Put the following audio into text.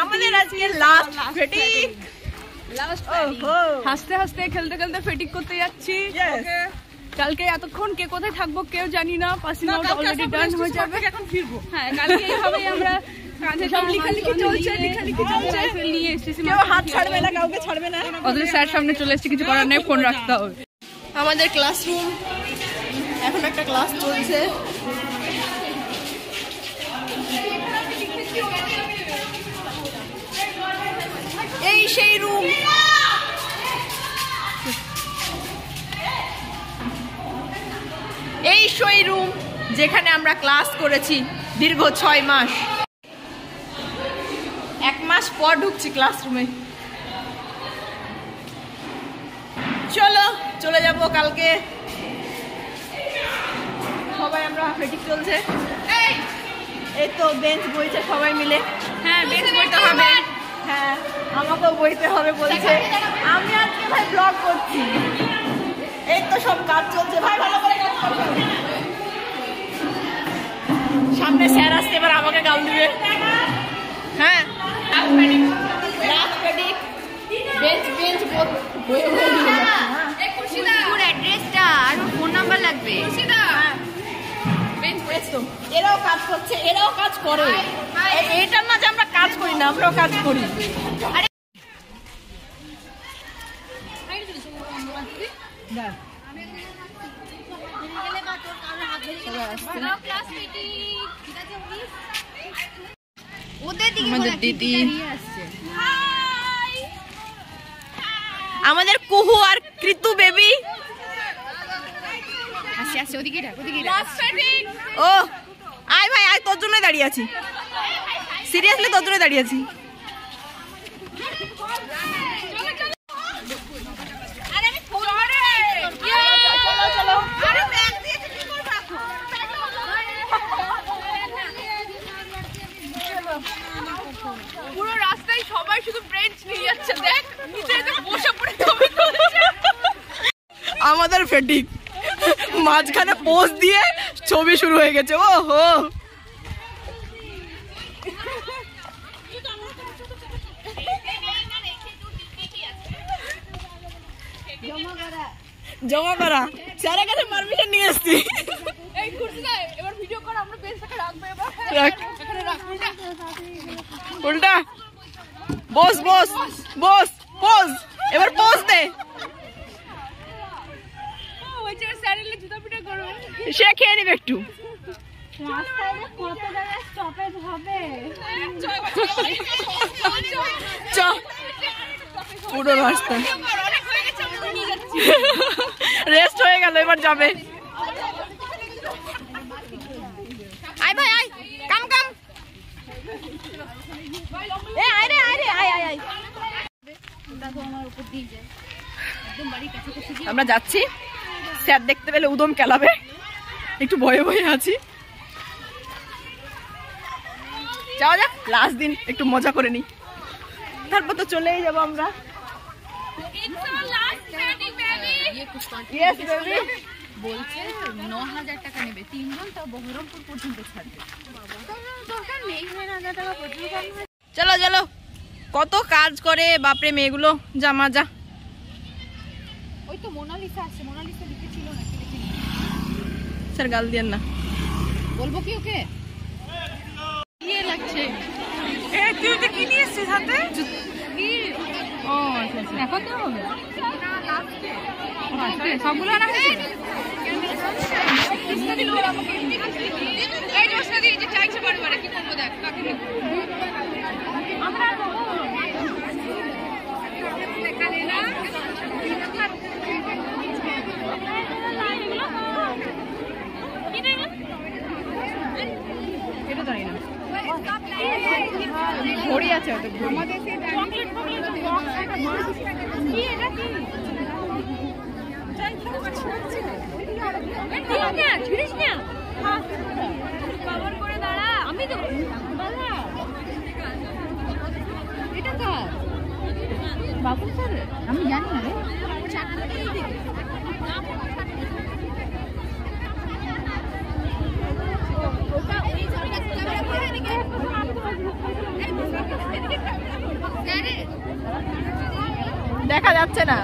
আমাদের আজকে লাস্ট ফেটিক। হাসতে হাসতে খেলতে খেলতে ফেটিক করতে যাচ্ছি। কালকে এতক্ষণ কে কোথায় থাকবো কেউ জানি না। পাসিং আউট অলরেডি ডান হয়ে যাবে। এখন ফিরবো। হ্যাঁ, কালকে এইভাবেই আমরা কাঁধে সব লিখালিখি চলছে, নিয়ে এসেছি। কেউ হাত ছাড়বে না, কাউকে ছাড়বে না। ওদের স্যার সামনে চলে এসেছি, কিছু করার নেই, ফোন রাখতে হবে। আমাদের ক্লাসরুম, এখন একটা ক্লাস চলছে। এই সেই রুম, এই সেই রুম যেখানে আমরা ক্লাস করেছি দীর্ঘ 6 মাস। 1 মাস পর ঢুকছি ক্লাসরুমে। চলো চলে যাব কালকে। সবাই আমরা ফেটিক চলছে। এই তো বেঞ্চ বইছে সবাই মিলে। হ্যাঁ, বেঞ্চ বইতে হবে। হ্যাঁ, আমাকেও বইতে হবে বলছে। আমি আজকে ভাই ব্লগ করছি। এই তো সব কাজ চলছে ভাই, ভালো করে কাজ করো। সামনে স্যার আসছে, এবার আমাকে গাল দিবে। হ্যাঁ, লাস্ট ফেটিক। বেঞ্চ বেঞ্চ বই বই দিয়ে অ্যাড্রেসটা আর ফোন নাম্বার লাগবে। এরাও কাজ করছে, এরাও কাজ করে। এটা না যে আমরা কাজ করি না, আমরাও কাজ করি। আমাদের কুহু আর কৃতু বেবি। ও আয় ভাই আয়, তোর জন্য দাঁড়িয়ে আছি। সিরিয়াসলি তোর জন্য দাঁড়িয়ে আছি। পুরো রাস্তায় সবাই শুধু বেঞ্চ নিয়ে যাচ্ছে। দেখ নিচে বসে পড়ে আমাদের ফেটিক মাঝখানে পোজ দিয়ে ছবি শুরু হয়ে গেছে। ও হো, জমা করা স্যারের কাছে পারমিশন নিয়ে এসেছি। এবার ভিডিও কর, আমরা বেঞ্চটাকে রাখবো। এবার উল্টা বস বস বস, পোজ। এবার পোজ দে। সে খেয়ে নিবে একটু। পুরো রাস্তা রেস্ট হয়ে গেল, এবার যাবে। আয় ভাই আয়, কাম কাম। এ আয় রে আয় রে আয় আয় আয়। আমরা যাচ্ছি, স্যার দেখতে পেলে উদম কেলাবে। একটু ভয়ে ভয়ে আছি। যাওয়া যাক, লাস্ট দিন একটু মজা করে নি, তারপর তো চলেই যাবো আমরা। বলছে 9,000 টাকা নেবে 3 জন, তাও বহরমপুর পর্যন্ত ছাড়বে। চলো চলো, কত কাজ করে বাপরে মেয়েগুলো। যা মাজা। ওই তো মোনালিসা আছে, মোনালিসা লিখেছিল না? স্যার গাল দিয়েন না। বলবো কি ওকে? ইয়ে লাগছে। এ তুই তো কি নিয়ে এসেছিস হাতে? কি? ও আচ্ছা আচ্ছা, এখন তো হবে না, লাস্টে। আচ্ছা, সবগুলো আনা হয়েছে। এই দোষটা দিয়ে যে চাইছে বারবার, কি করবো দেখ কাকে দেব। আমরা দেখালে না এটা জানি না। ঘড়ি আছে ওটা, আমাদের চকলেট ফকলেট বক্স একটা মাছ কি এটা কি চাই তো না ছিড়িস না, কভার করে দাঁড়া। আমি তো দাঁড়া, এটা কার? বাবু স্যার, আমি জানি না রে। চাকরিটা এইদিকে ওটা ওই জায়গাটা করে দিকে। যাচ্ছে না।